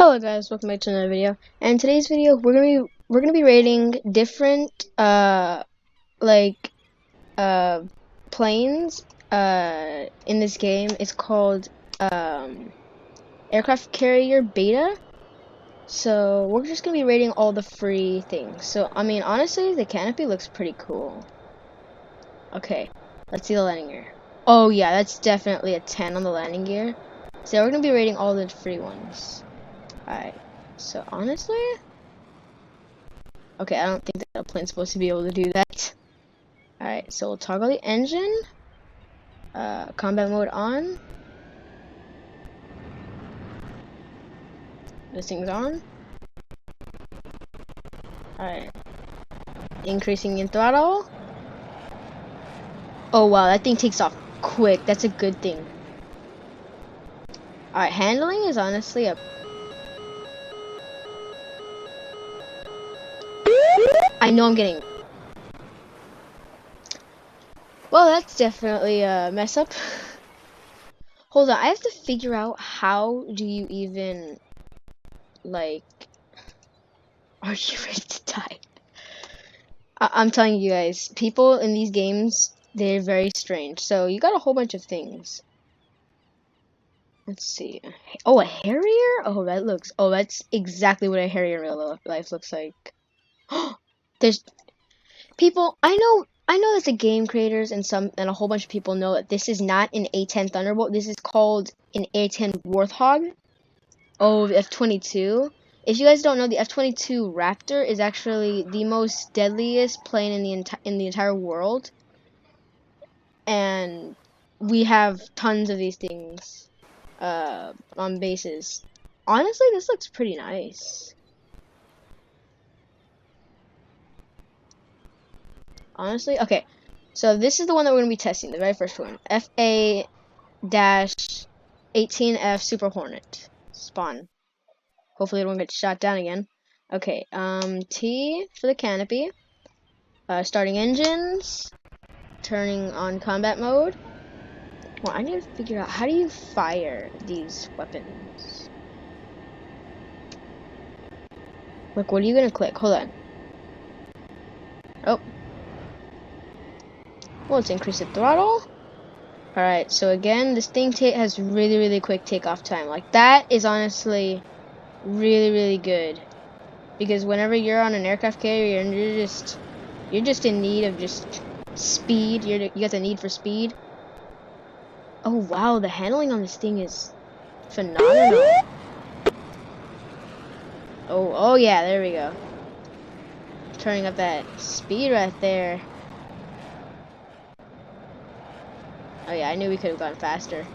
Hello guys, welcome back to another video. And in today's video we're gonna be rating different like uh planes in this game. It's called Aircraft Carrier Beta. So we're just gonna be rating all the free things. So I mean honestly the canopy looks pretty cool. Okay, let's see the landing gear. Oh yeah, that's definitely a 10 on the landing gear. So we're gonna be rating all the free ones. Alright. So honestly, okay, I don't think that a plane's supposed to be able to do that. Alright, so we'll toggle the engine. Combat mode on. This thing's on. Alright. Increasing in throttle. Oh wow, that thing takes off quick. That's a good thing. Alright, handling is honestly a... I know I'm getting... Well, that's definitely a mess up. Hold on, I have to figure out how do you even... Like... Are you ready to die? I'm telling you guys, people in these games, they're very strange. So you got a whole bunch of things. Let's see. Oh, a Harrier? Oh, that looks... Oh, that's exactly what a Harrier in real life looks like. There's... People, I know that the game creators and a whole bunch of people know that this is not an A-10 Thunderbolt. This is called an A-10 Warthog. Oh, the F-22. If you guys don't know, the F-22 Raptor is actually the most deadliest plane in the entire world. And we have tons of these things on bases. Honestly, this looks pretty nice. Honestly, okay. So this is the one that we're gonna be testing, the very first one. FA-18F Super Hornet. Spawn. Hopefully it won't get shot down again. Okay, T for the canopy. Starting engines. Turning on combat mode. Well, I need to figure out how do you fire these weapons. Like, what are you gonna click? Hold on. Oh. Well, let's increase the throttle. Alright, so again, this thing has really quick takeoff time. Like, that is honestly really good. Because whenever you're on an aircraft carrier and you're just in need of just speed, you got the need for speed. Oh wow, the handling on this thing is phenomenal. Oh yeah, there we go. Turning up that speed right there. Oh yeah, I knew we could have gone faster.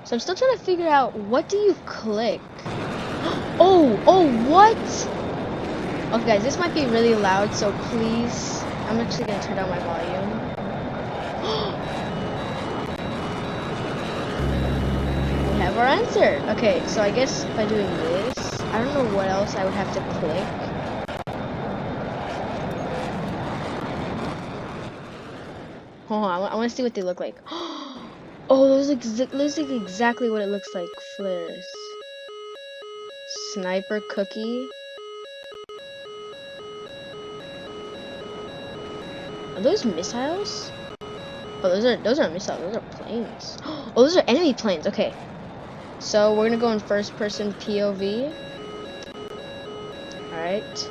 So I'm still trying to figure out, what do you click? Oh, what? Okay guys, this might be really loud, so please, I'm actually gonna turn down my volume. We have our answer. Okay, so I guess by doing this, I don't know what else I would have to click. Hold on, I want to see what they look like. Oh, those look exactly what it looks like. Flares. Sniper cookie. Are those missiles? Oh, those are missiles. Those are planes. Oh, those are enemy planes. Okay. So we're gonna go in first person POV. Alright.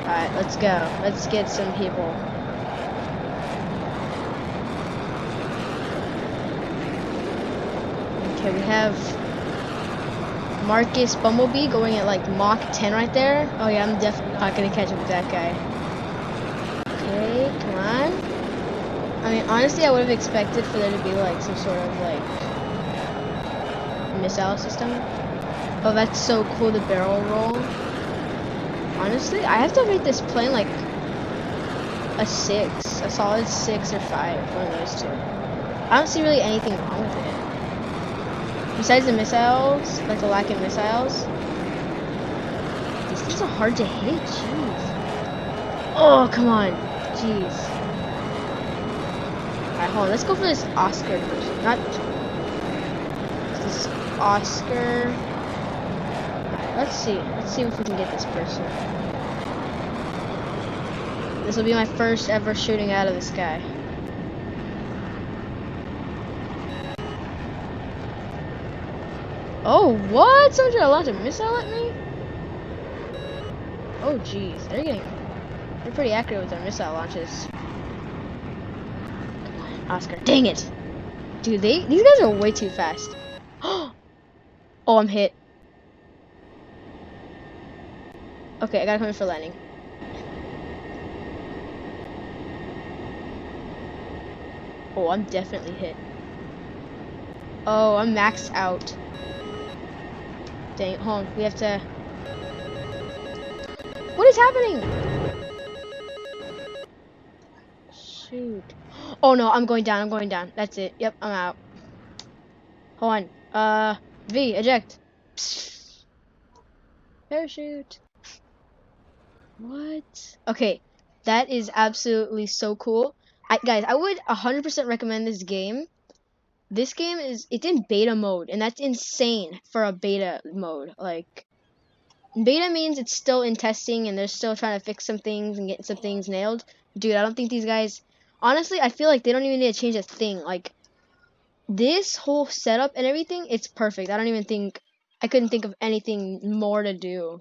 Alright, let's go. Let's get some people. Okay, we have Marcus Bumblebee going at like Mach 10 right there. Oh yeah, I'm definitely not gonna catch up with that guy. Okay, come on. I mean, honestly, I would have expected for there to be like some sort of like missile system. Oh, that's so cool, the barrel roll. Honestly, I have to rate this plane like a 6, a solid 6 or 5, one of those two. I don't see really anything wrong with it. Besides the missiles, like the lack of missiles. These things are hard to hit, jeez. Oh, come on. Jeez. Alright, hold on. Let's go for this Oscar person. Not this Oscar. Alright, let's see. Let's see if we can get this person. This will be my first ever shooting out of the sky. Oh, what? Someone tried to launch a missile at me? Oh, jeez. They're pretty accurate with their missile launches. Come on, Oscar. Dang it. Dude, these guys are way too fast. Oh, I'm hit. Okay, I gotta come in for landing. Oh, I'm definitely hit. Oh, I'm maxed out. Dang it, hold on. We have to... What is happening? Shoot. Oh no, I'm going down, I'm going down. That's it. Yep, I'm out. Hold on. V, eject. Psst. Parachute. What? Okay, that is absolutely so cool. Guys, I would 100% recommend this game. This game it's in beta mode, and that's insane for a beta mode. Like, beta means it's still in testing, and they're still trying to fix some things and get some things nailed. Dude, I don't think these guys... Honestly, I feel like they don't even need to change a thing. Like, this whole setup and everything, it's perfect. I couldn't think of anything more to do.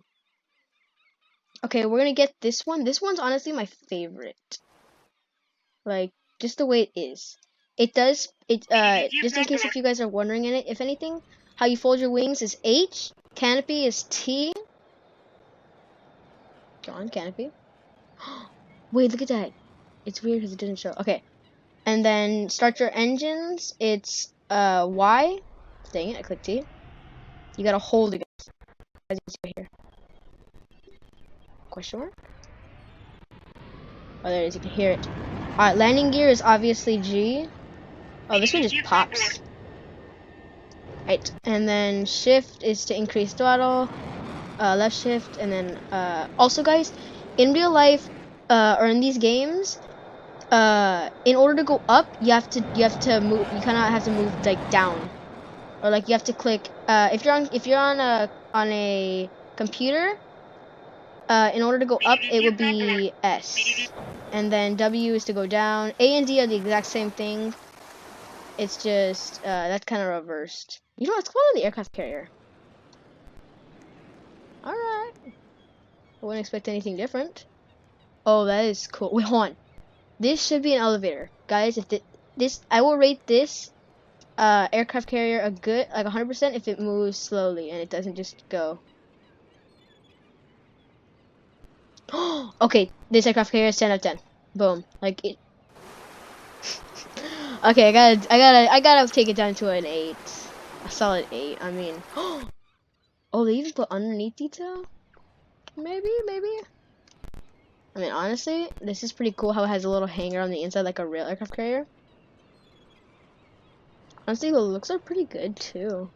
Okay, we're gonna get this one. This one's honestly my favorite. Like, just the way it is. Just in case if you guys are wondering if anything, how you fold your wings is H, canopy is T. Go on, canopy. Wait, look at that. It's weird because it didn't show. Okay. And then start your engines, it's Y. Dang it, I clicked T. You gotta hold it, as you can see right here. Question mark? Oh, there it is, you can hear it. Alright, landing gear is obviously G. Oh, this one just pops. Right, and then shift is to increase throttle, left shift, and then, also guys, in real life, or in these games, in order to go up, you have to move, you kind of have to move, like, down. Or, like, you have to click, if you're on a computer, in order to go up, it would be S. And then W is to go down. A and D are the exact same thing. It's just, that's kind of reversed. You know, let's go on the aircraft carrier. Alright. I wouldn't expect anything different. Oh, that is cool. Wait, hold on. This should be an elevator. Guys, if I will rate this, aircraft carrier a good, like 100% if it moves slowly and it doesn't just go. Okay, this aircraft carrier is 10 out of 10. Boom. Like it. Okay, I gotta take it down to an 8. A solid 8. I mean, oh, they even put underneath detail? Maybe. I mean, honestly, this is pretty cool how it has a little hanger on the inside like a real aircraft carrier. Honestly, the looks are pretty good too.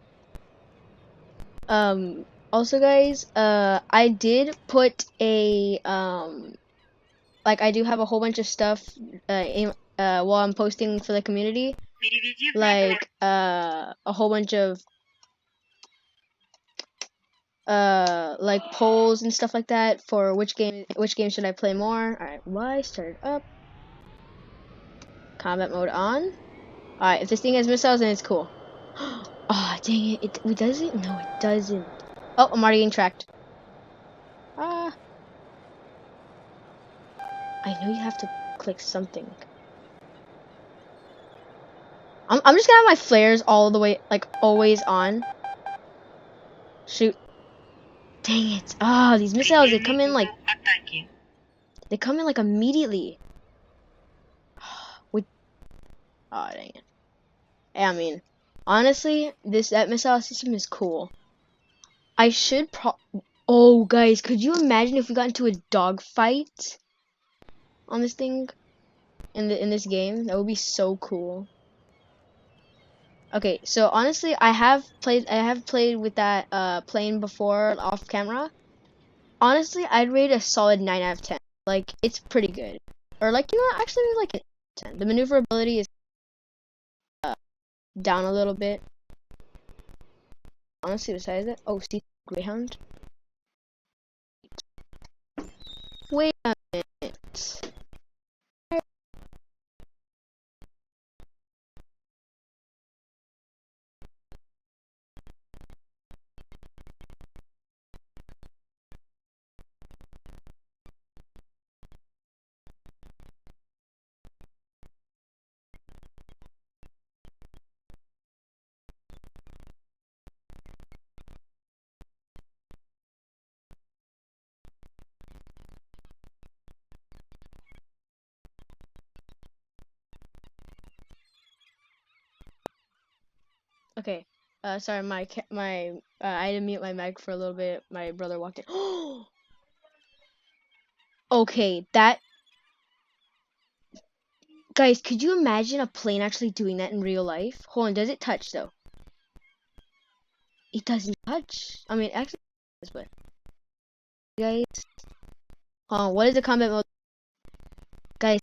Also guys, I did put a, like I do have a whole bunch of stuff, while I'm posting for the community. Like, a whole bunch of, like polls and stuff like that for which game should I play more. Alright, Y, start up. Combat mode on. Alright, if this thing has missiles, then it's cool. Oh, dang it. It doesn't? No, it doesn't. Oh, I'm already getting tracked. Ah. I know you have to click something. I'm just gonna have my flares all the way, like, always on. Shoot. Dang it. Ah, these missiles, they come in like immediately. With, oh, dang it. I mean, honestly, that missile system is cool. I should Oh, guys, could you imagine if we got into a dogfight on this thing in this game? That would be so cool. Okay, so honestly, I have played with that plane before off camera. Honestly, I'd rate a solid 9 out of 10. Like, it's pretty good. Or like, you know, actually like an 10. The maneuverability is down a little bit. Honestly, besides that, oh, see, Greyhound. Wait a minute. Okay. Sorry, I had to mute my mic for a little bit. My brother walked in. Okay, that guys, could you imagine a plane actually doing that in real life? Hold on, does it touch though? It doesn't touch. I mean, actually, but guys, what is the combat mode? Guys,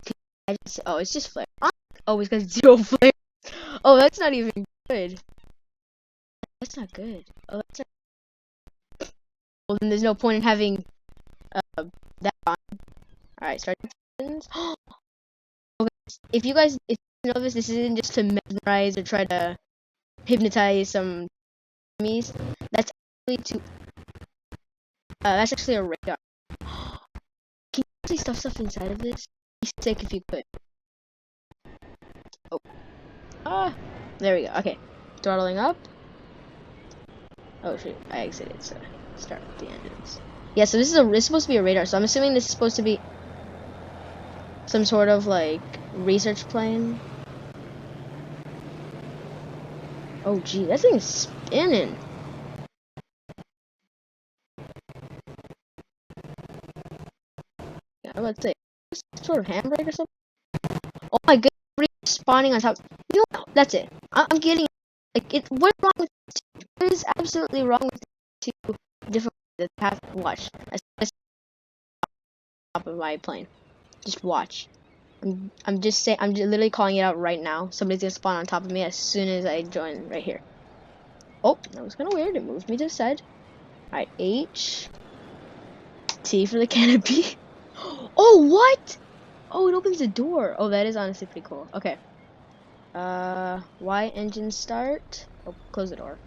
oh, it's just flare. Oh, it's got 0 flare. Oh, that's not even good. That's not good. Oh, that's not. Well, then there's no point in having that on. All right, start. Okay, if you guys know this isn't just to mesmerize or try to hypnotize some enemies. That's actually to. That's actually a radar. Can you actually stuff inside of this? Be sick if you could. Oh. Ah. There we go. Okay. Throttling up. Oh shoot. I exited, so start with the engines. Yeah, so this is supposed to be a radar, so I'm assuming this is supposed to be some sort of like research plane. Oh gee, that thing is spinning. Yeah, I'm about to say some sort of handbrake or something. Oh my goodness, spawning on top. You know, that's it. I'm getting like it. What's wrong with what is absolutely wrong with two different the path? Watch. That's top of my plane. Just watch. I'm just saying. I'm just literally calling it out right now. Somebody's gonna spawn on top of me as soon as I join right here. Oh, that was kind of weird. It moved me to the side. All right, H T for the canopy. Oh, what? Oh, it opens the door. Oh, that is honestly pretty cool. Okay. Y engine start. Oh, close the door.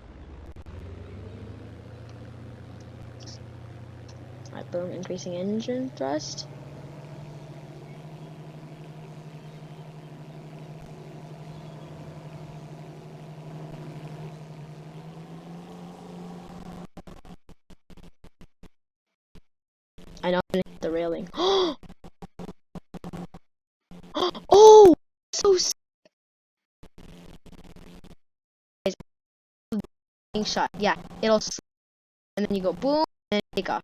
Alright, boom, increasing engine thrust. I know I'm gonna hit the railing. Oh, so shot. Yeah, it'll and then you go boom and take off.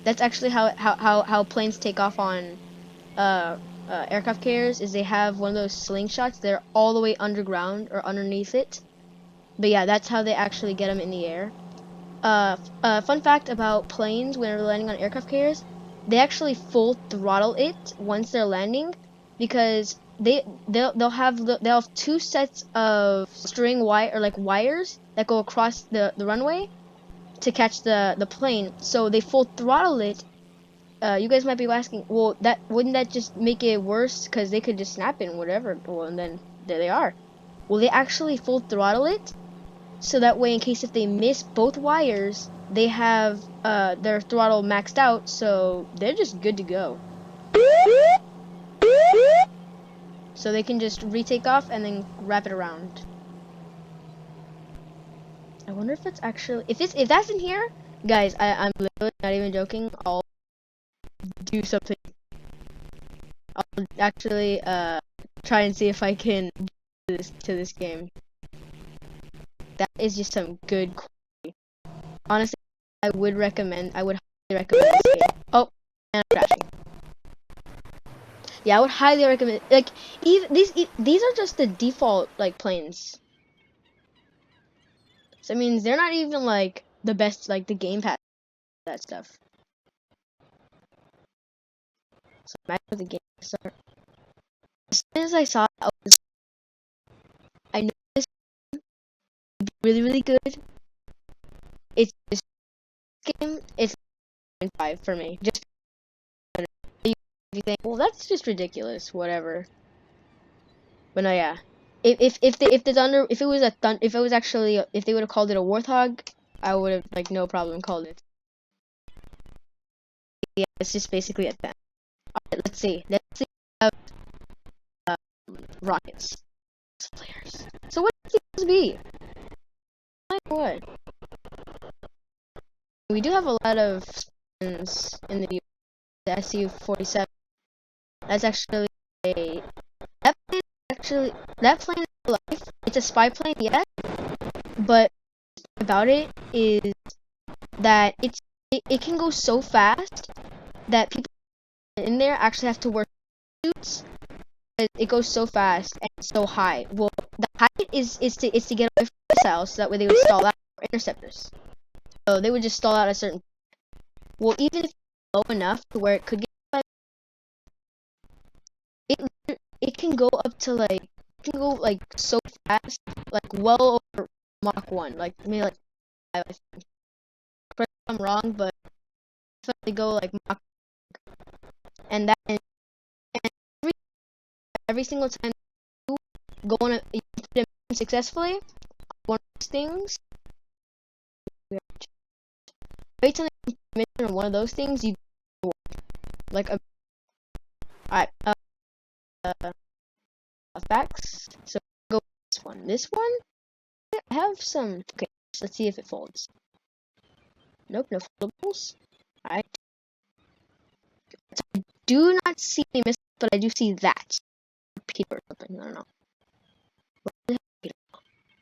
That's actually how planes take off on aircraft carriers. Is they have one of those slingshots. They're all the way underground or underneath it. But yeah, that's how they actually get them in the air. Fun fact about planes when they're landing on aircraft carriers, they actually full throttle it once they're landing, because they'll have two sets of string wire or like wires that go across the runway to catch the plane. So they full throttle it. You guys might be asking, well, that wouldn't that just make it worse? Because they could just snap it and whatever. Well, and then there they are. Well, they actually full throttle it, so that way in case if they miss both wires, they have their throttle maxed out, so they're just good to go. So they can just retake off and then wrap it around. I wonder if it's actually if that's in here, guys. I'm literally not even joking. I'll do something. I'll actually try and see if I can do this to this game. That is just some good quality. Honestly, I would highly recommend this game. Oh, and I'm crashing. Yeah, I would highly recommend. Like, even these are just the default like planes. So I mean, they're not even like the best, like the gamepad that stuff. So imagine if the game start. As soon as I saw it, I know this would be really, really good. It's this game. It's 5 for me. Just you think, well, that's just ridiculous. Whatever. But no, yeah. If it was if it was actually if they would have called it a warthog, I would have like no problem called it. Yeah, it's just basically a 10. Alright, let's see. Let's see rockets. Players. So what does this be? Like what? We do have a lot of spins in the SU-47. That's actually a that plane is life. It's a spy plane, yeah. But about it is that it can go so fast that people in there actually have to wear suits. It goes so fast and so high. Well, the height is to get away from missiles, so that way they would stall out for interceptors. So they would just stall out a certain. Well, even if it's low enough to where it could get, it can go up to like it can go like so fast, like well over Mach 1, like maybe like 5. I think. Correct me if I'm wrong, but definitely go like Mach, and that and every single time you go on you put a mission successfully, one of those things. Every time you mission on one of those things, you like a alright facts. So go this one. This one I have some. Okay, let's see if it folds. Nope, no foldables. Alright. I do not see any missiles, but I do see that. Peter or something. I don't know.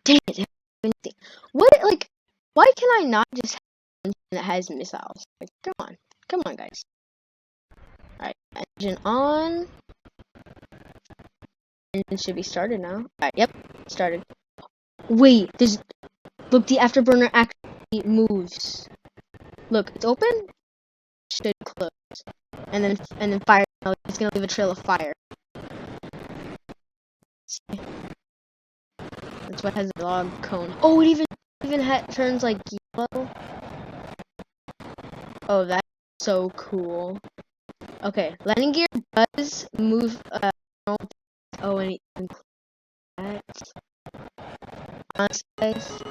Dang it! Anything. What like? Why can I not just have one that has missiles? Like, come on, guys. Alright, engine on. Engine should be started now. Alright, yep, started. Wait, look, the afterburner actually moves. Look, it's open. Should close, and then fire. No, it's gonna leave a trail of fire. That's what has the log cone. Oh, it even turns like yellow. Oh, that's so cool. Okay, landing gear does move. Oh, and it includes that. Honestly, guys,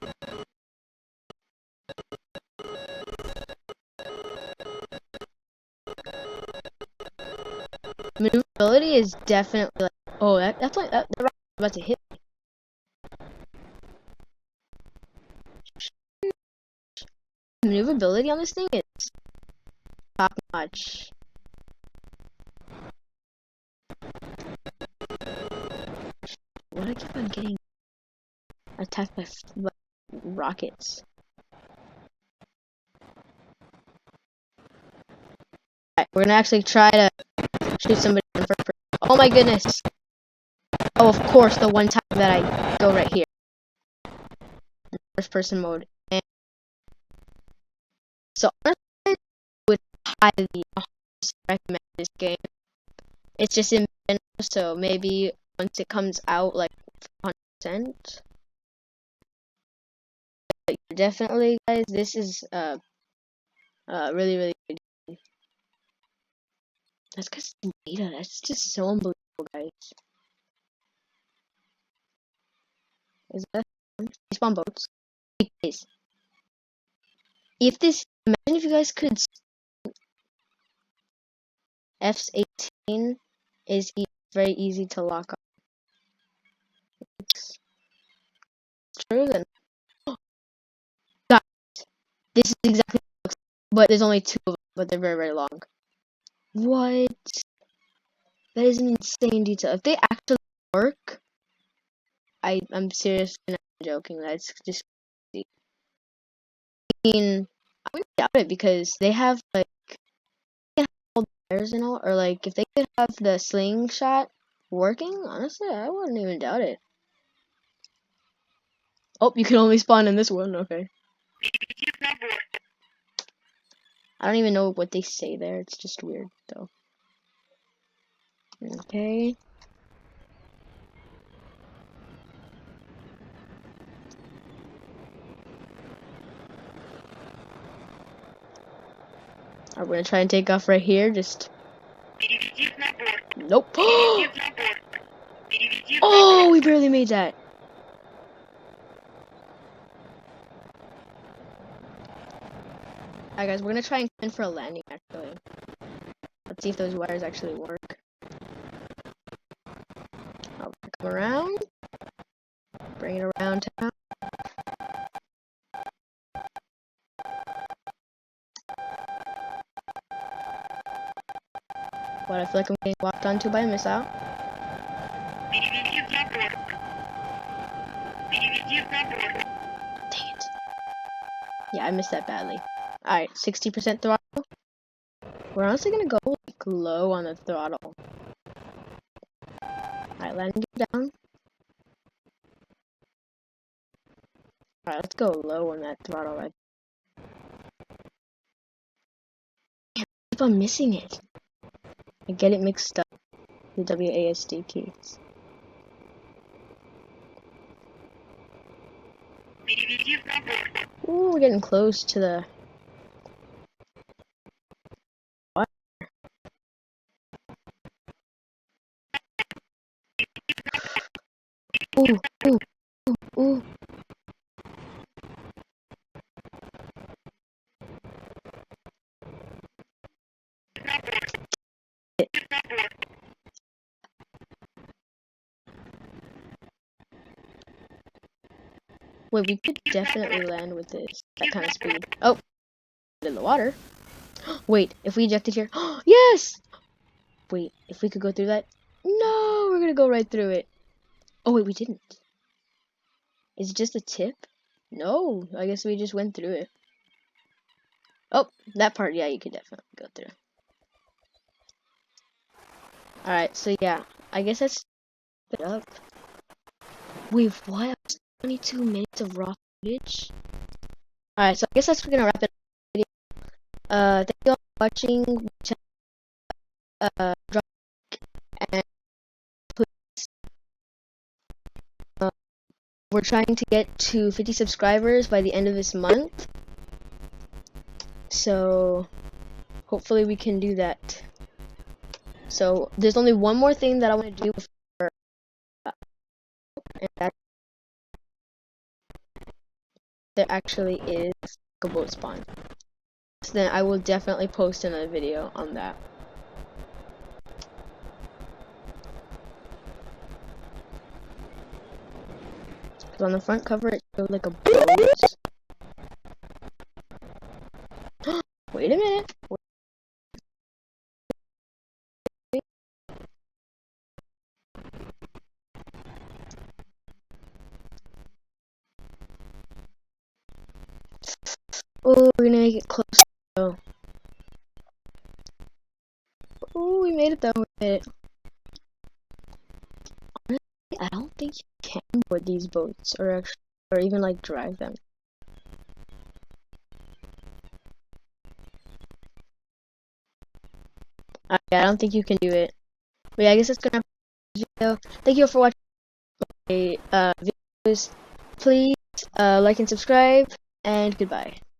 maneuverability is definitely like. Oh, that's like that rocket's about to hit me. Maneuverability on this thing is top notch. Why do I keep on getting attacked by rockets? Alright, we're gonna actually try to shoot somebody in first person. Oh my goodness! Oh, of course, the one time that I go right here. First person mode. And so, honestly, I would highly recommend this game. It's just in beta, so maybe once it comes out, like 100%. But definitely, guys, this is really, really good. That's because it's in beta. That's just so unbelievable, guys. Is that spawn boats? Guys, imagine if you guys could. F-18 is very easy to lock up. It's true then. Guys, this is exactly what it looks like, but there's only 2 of them, but they're very, very long. What? That is an insane detail. If they actually work, I'm seriously not joking. That's just crazy. I mean, I wouldn't doubt it because they have like all the wires and all, or like if they could have the slingshot working, honestly, I wouldn't even doubt it. Oh, you can only spawn in this one. Okay. I don't even know what they say there. It's just weird, though. Okay. I'm gonna try and take off right here. Just nope. Oh, we barely made that. Alright, guys, we're gonna try and come in for a landing. Actually, let's see if those wires actually work. I'll come around, bring it around town. But I feel like I'm getting walked onto by a missile. Dang it. Yeah, I missed that badly. Alright, 60% throttle. We're honestly gonna go like low on the throttle. Alright, landing down. Alright, let's go low on that throttle. I keep on missing it. I get it mixed up. The WASD keys. Ooh, we're getting close to the... What? Ooh, ooh, ooh, ooh. Wait, we could definitely land with this, that kind of speed. Oh, in the water. Wait, if we ejected here, yes! Wait, if we could go through that? No, we're gonna go right through it. Oh wait, we didn't. Is it just a tip? No, I guess we just went through it. Oh, that part, yeah, you could definitely go through. Alright, so yeah, I guess that's it up. Wait, what? 22 minutes of raw footage? Alright, so I guess that's gonna wrap it up. Thank you all for watching. Drop and please, we're trying to get to 50 subscribers by the end of this month. So hopefully we can do that. So there's only one more thing that I want to do before, and that there actually is a boat spawn. So then I will definitely post another video on that. Because on the front cover it showed like a boat. Wait a minute. Oh, we're gonna make it close though. Oh, we made it though. We made it. Honestly, I don't think you can board these boats or actually, or even like drive them. Yeah, I don't think you can do it. But yeah, I guess that's gonna video. Thank you all for watching my videos. Please like and subscribe, and goodbye.